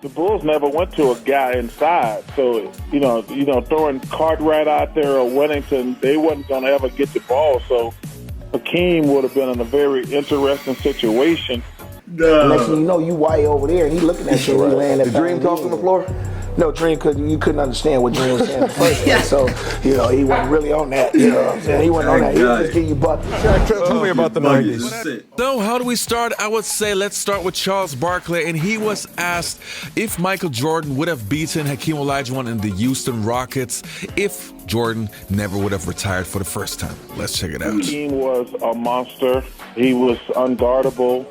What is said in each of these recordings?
The Bulls never went to a guy inside. So, throwing Cartwright out there or Whittington, they wasn't going to ever get the ball. So Hakeem would have been in a very interesting situation. Next thing you know, you way over there, and he looking at you and he laying that. Did Dream talk on the floor? No, Dream you couldn't understand what Dream was saying at first. So, he wasn't really on that. You know what I'm saying? He wasn't on that. He was just giving you buckets. Tell me about the 90s. So how do we start? I would say let's start with Charles Barkley, and he was asked if Michael Jordan would have beaten Hakeem Olajuwon in the Houston Rockets if Jordan never would have retired for the first time. Let's check it out. Hakeem was a monster. He was unguardable.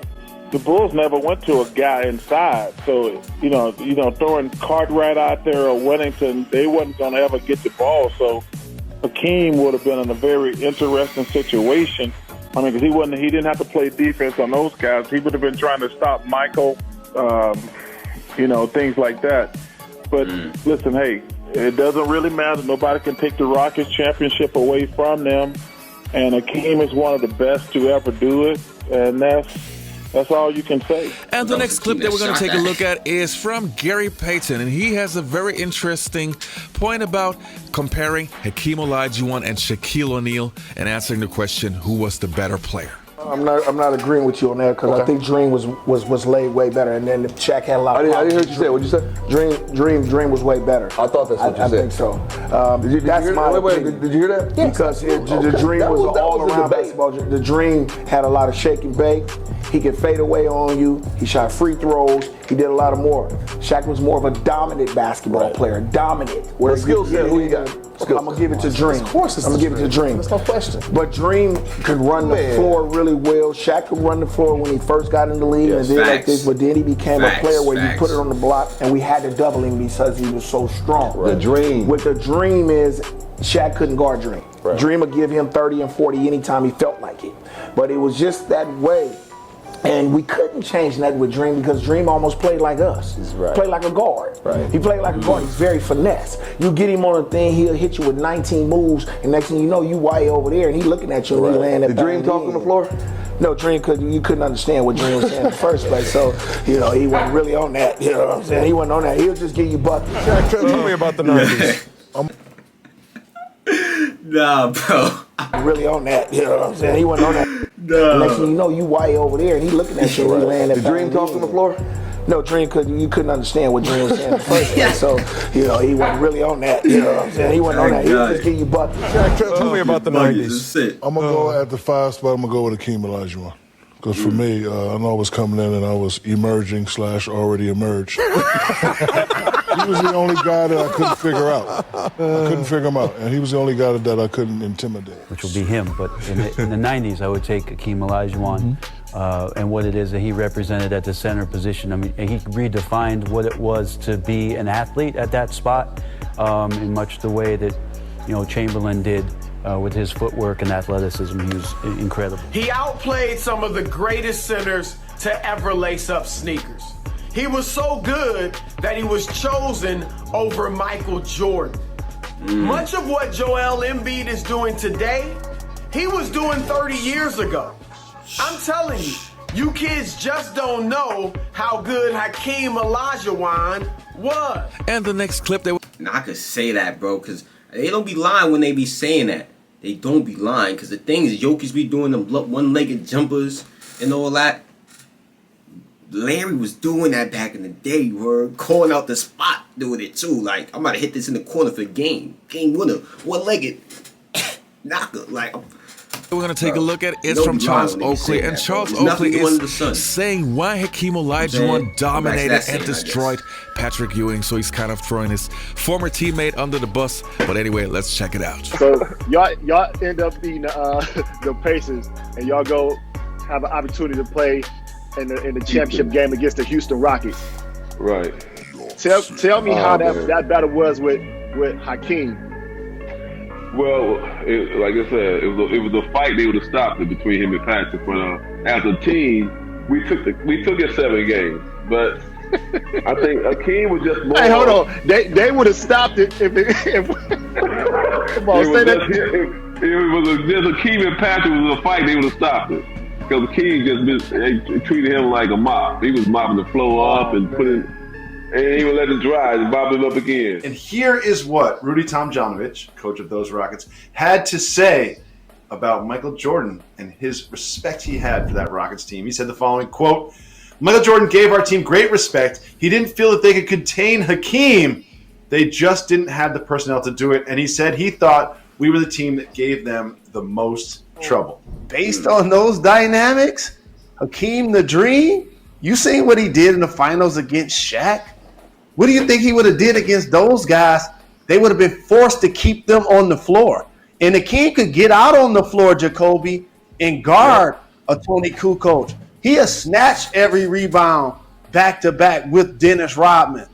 The Bulls never went to a guy inside. So, throwing Cartwright out there or Whittington, they wasn't going to ever get the ball. So Hakeem would have been in a very interesting situation. I mean, because he didn't have to play defense on those guys. He would have been trying to stop Michael, things like that. But listen, hey, it doesn't really matter. Nobody can take the Rockets championship away from them. And Hakeem is one of the best to ever do it. And that's all you can say. And the next clip that we're going to take a look at is from Gary Payton, and he has a very interesting point about comparing Hakeem Olajuwon and Shaquille O'Neal and answering the question, who was the better player? I'm not agreeing with you on that because I think Dream was laid way better, and then Shaq had a lot. I didn't hear what you said. What'd you say? Dream was way better. I thought that's what you said. I think so. Did you hear that? Yeah. Because the Dream was all around basketball. The Dream had a lot of shake and bake. He could fade away on you. He shot free throws. He did a lot of more. Shaq was more of a dominant basketball player. Dominant. Where skill set, who you got? I'm going to give it to Dream. Of course it's I'm going to give it to Dream. There's no question. But Dream could run the floor really well. Shaq could run the floor when he first got in the league and did like this. But then he became a player where you put it on the block, and we had to double him because he was so strong. The Dream. What the Dream is, Shaq couldn't guard Dream. Right. Dream would give him 30 and 40 anytime he felt like it. But it was just that way. And we couldn't change that with Dream because Dream almost played like us. Played like a guard. Right. He played like a guard. He's very finesse. You get him on a thing, he'll hit you with 19 moves, and next thing you know, you way over there, and he looking at you and he laying that. Did Dream talk on the floor? No, Dream you couldn't understand what Dream was saying in the first place. So, he wasn't really on that. You know what I'm saying? He wasn't on that. He'll just give you buckets. Tell me about the 90s. Nah, bro. Really on that. You know what I'm saying? He wasn't on that. No. Next thing you know, you way over there, and he looking at you and he laying that. Did Dream talk on the floor? No, Dream you couldn't understand what Dream was saying in the first place. So, he wasn't really on that. You know what I'm saying? He wasn't on that. He'll just give you buckets. Tell me about the 90s. I'm going to go at the 5 spot. I'm going to go with Hakeem Olajuwon. Because for me, I know I was coming in and I was emerging / already emerged. He was the only guy that I couldn't figure out. I couldn't figure him out. And he was the only guy that I couldn't intimidate. Which will be him. But in the 90s, I would take Hakeem Olajuwon and what it is that he represented at the center position. I mean, he redefined what it was to be an athlete at that spot in much the way that, Chamberlain did. With his footwork and athleticism, he was incredible. He outplayed some of the greatest centers to ever lace up sneakers. He was so good that he was chosen over Michael Jordan. Much of what Joel Embiid is doing today, he was doing 30 years ago. I'm telling you, you kids just don't know how good Hakeem Olajuwon was. And the next clip I could say that, bro, because they don't be lying when they be saying that. They don't be lying, because the thing is, Jokic be doing them one-legged jumpers and all that. Larry was doing that back in the day, bro. Calling out the spot, doing it too. Like, I'm about to hit this in the corner for the game. Game winner. One-legged knocker. Like, we're going to take a look at it. It's from Charles Oakley. And Charles Oakley is saying why Hakeem Olajuwon dominated and destroyed Patrick Ewing. So he's kind of throwing his former teammate under the bus. But anyway, let's check it out. So y'all end up beating the Pacers, and y'all go have an opportunity to play in the championship game against the Houston Rockets. Right. Tell me how that battle was with Hakeem. Well, like I said, it was a fight. They would have stopped it between him and Patrick. But as a team, we took it 7 games. But I think Hakeem was just more. Hey, hold on. They would have stopped it if come on, say that. If it was just Hakeem and Patrick was a fight, they would have stopped it. Because Hakeem they treated him like a mop. He was mopping the floor up and And he would let it dry and bob it up again. And here is what Rudy Tomjanovich, coach of those Rockets, had to say about Michael Jordan and his respect he had for that Rockets team. He said the following, quote, Michael Jordan gave our team great respect. He didn't feel that they could contain Hakeem. They just didn't have the personnel to do it. And he said he thought we were the team that gave them the most trouble. Based on those dynamics, Hakeem the Dream, you seen what he did in the finals against Shaq? What do you think he would have did against those guys? They would have been forced to keep them on the floor. And Hakeem could get out on the floor, Jacoby, and guard a Tony Kukoc. He has snatched every rebound back-to-back with Dennis Rodman.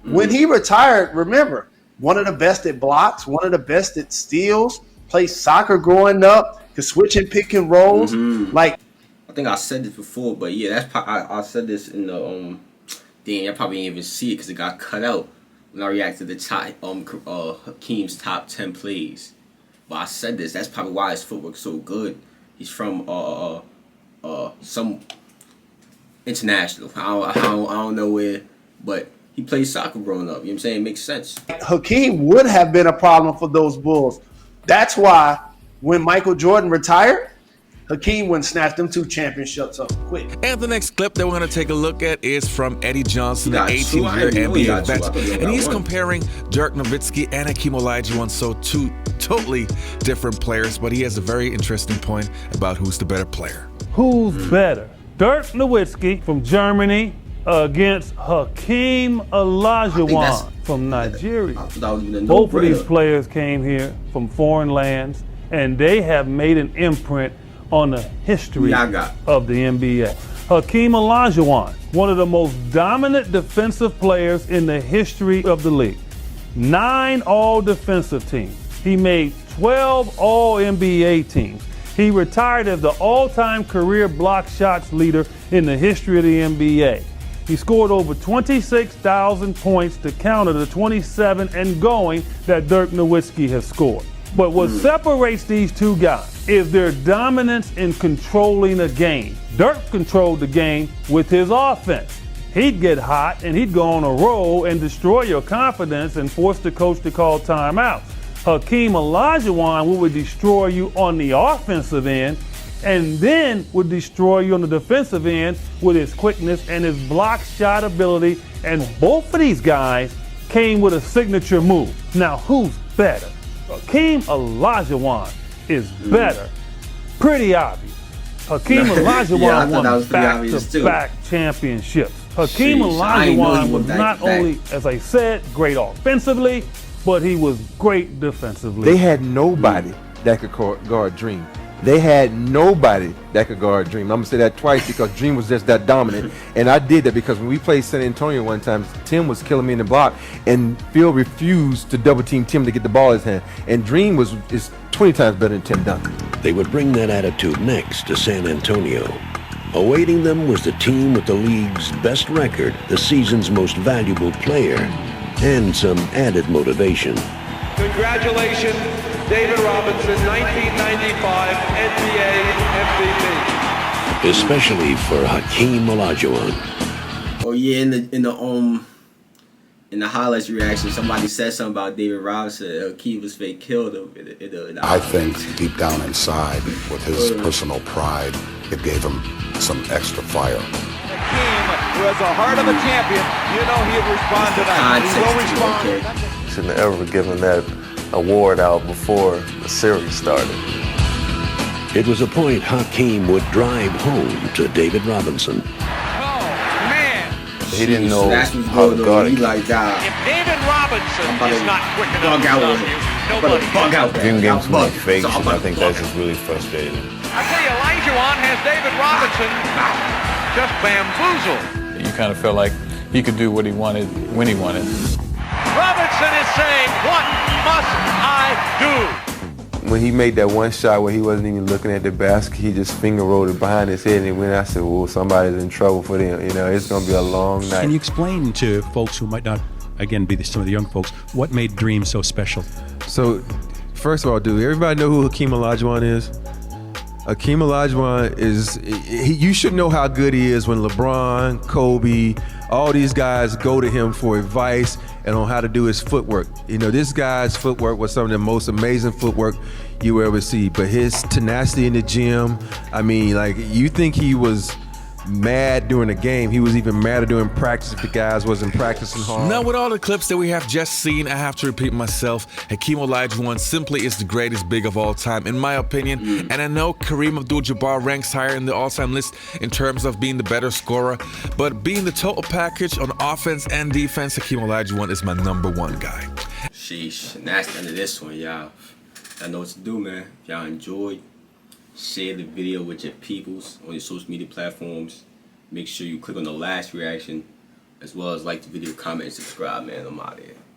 When he retired, remember, one of the best at blocks, one of the best at steals, played soccer growing up, could switch and pick and rolls. Like, I think I said this before, but yeah, that's I said this in the thing. I probably didn't even see it because it got cut out when I reacted to the Hakeem's top 10 plays. But I said this. That's probably why his footwork's so good. He's from some international. I don't know where, but he played soccer growing up. You know what I'm saying? It makes sense. Hakeem would have been a problem for those Bulls. That's why when Michael Jordan retired, Hakeem wouldn't snatch them 2 championships up quick. And the next clip that we're going to take a look at is from Eddie Johnson, an 18-year NBA vet. And he's comparing Dirk Nowitzki and Hakeem Olajuwon, so 2 totally different players, but he has a very interesting point about who's the better player. Who's better? Dirk Nowitzki from Germany against Hakeem Olajuwon from Nigeria. Both of these players came here from foreign lands, and they have made an imprint on the history of the NBA. Hakeem Olajuwon, one of the most dominant defensive players in the history of the league. 9 all-defensive teams. He made 12 all-NBA teams. He retired as the all-time career block shots leader in the history of the NBA. He scored over 26,000 points to counter the 27 and going that Dirk Nowitzki has scored. But what separates these 2 guys is their dominance in controlling a game. Dirk controlled the game with his offense. He'd get hot and he'd go on a roll and destroy your confidence and force the coach to call timeouts. Hakeem Olajuwon would destroy you on the offensive end and then would destroy you on the defensive end with his quickness and his block shot ability. And both of these guys came with a signature move. Now, who's better? Hakeem Olajuwon is better. Pretty obvious. Hakeem Olajuwon won back-to-back championships. Hakeem Olajuwon was not only, as I said, great offensively, but he was great defensively. They had nobody that could guard Dream. They had nobody that could guard Dream. I'm going to say that twice because Dream was just that dominant. And I did that because when we played San Antonio one time, Tim was killing me in the block, and Phil refused to double-team Tim to get the ball in his hand. And Dream is 20 times better than Tim Duncan. They would bring that attitude next to San Antonio. Awaiting them was the team with the league's best record, the season's most valuable player, and some added motivation. Congratulations, David Robinson, 1995 NBA MVP. Especially for Hakeem Olajuwon. Oh yeah, in the highlights reaction, somebody said something about David Robinson. Hakeem was fake killed him. I think deep down inside, with his personal pride, it gave him some extra fire. Hakeem, who has the heart of a champion, you know he'll respond tonight. He will respond. Shouldn't have ever given that award out before the series started. It was a point Hakeem would drive home to David Robinson. He didn't know how to guard it. If David Robinson is not quick enough to stop you, nobody Dream gave too many fakes, and I think that's just really frustrating. I tell you, Olajuwon has David Robinson just bamboozled. You kind of felt like he could do what he wanted when he wanted. Robinson is saying, what must I do? When he made that one shot where he wasn't even looking at the basket, he just finger rolled it behind his head, and when I said, well, somebody's in trouble for them. You know, it's going to be a long night. Can you explain to folks who might not, again, be some of the young folks, what made Dream so special? So, first of all, do everybody know who Hakeem Olajuwon is? Hakeem Olajuwon is, you should know how good he is when LeBron, Kobe, all these guys go to him for advice and on how to do his footwork. You know, this guy's footwork was some of the most amazing footwork you will ever see. But his tenacity in the gym, I mean, like, you think he was mad during the game. He was even madder during practice if the guys wasn't practicing hard. Now, with all the clips that we have just seen, I have to repeat myself. Hakeem Olajuwon simply is the greatest big of all time, in my opinion. And I know Kareem Abdul-Jabbar ranks higher in the all-time list in terms of being the better scorer, but being the total package on offense and defense, Hakeem Olajuwon is my #1 guy. Sheesh, and that's the end of this one, y'all. I know what to do, man. If y'all enjoyed, share the video with your peoples on your social media platforms. Make sure you click on the last reaction, as well as like the video, comment, and subscribe, man. I'm out of here.